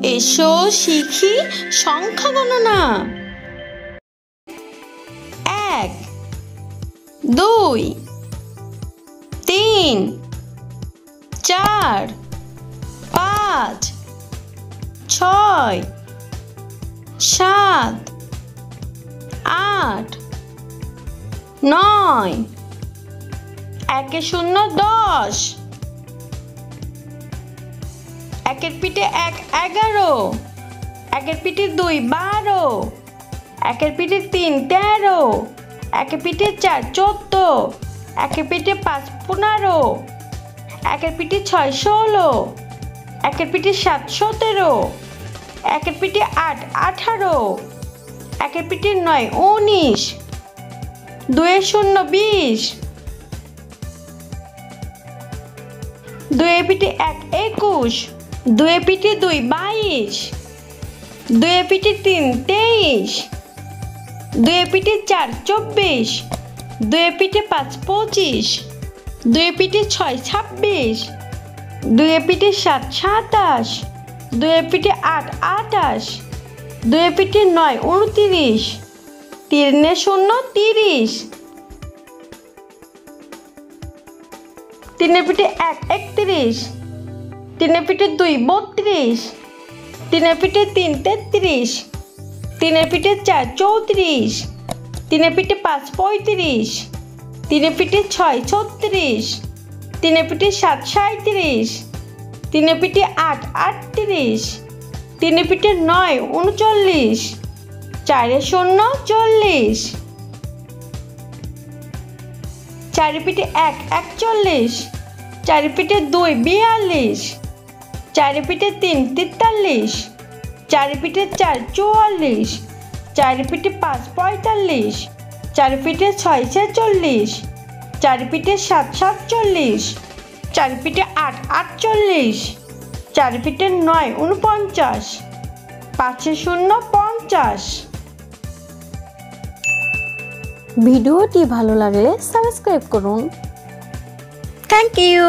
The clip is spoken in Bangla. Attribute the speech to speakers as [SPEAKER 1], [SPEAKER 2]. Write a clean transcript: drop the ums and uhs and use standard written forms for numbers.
[SPEAKER 1] এসো শিখি সংখ্যা গণনা। 1 2 3 4 5 6 7 8 9 1 0 10 একের পিঠে 1 11 একের পিঠে 2 12 একের পিঠে 3 13 একের পিঠে 4 14 একের পিঠে 5 15 একের পিঠে 6 16 একের পিঠে 7 17 একের পিঠে 8 18 একের পিঠে 9 19 2 0 20 2 পিঠে 1 21 2 পিঠে 2 22 2 পিঠে 3 23 2 পিঠে 4 24 2 পিঠে 5 25 2 পিঠে 6 26 2 পিঠে 7 27 2 পিঠে 8 28 2 পিঠে 9 29 3 0 30 3 পিঠে 1 31 3 পিঠে 2 32 3 পিঠে 3 33 3 পিঠে 4 34 3 পিঠে 5 35 3 পিঠে 6 36 3 পিঠে 7 37 3 পিঠে 8 38 3 পিঠে 9 39 4 0 40 4 পিঠে 1 41 4 পিঠে 2 42 4 পিঠে 3 43 4 পিঠে 4 44 4 পিঠে 5 45 4 পিঠে 6 46 4 পিঠে 7 47 4 পিঠে 8 48 4 পিঠে 9 49 5 0 50। ভিডিওটি ভালো লাগলে সাবস্ক্রাইব করুন। Thank you.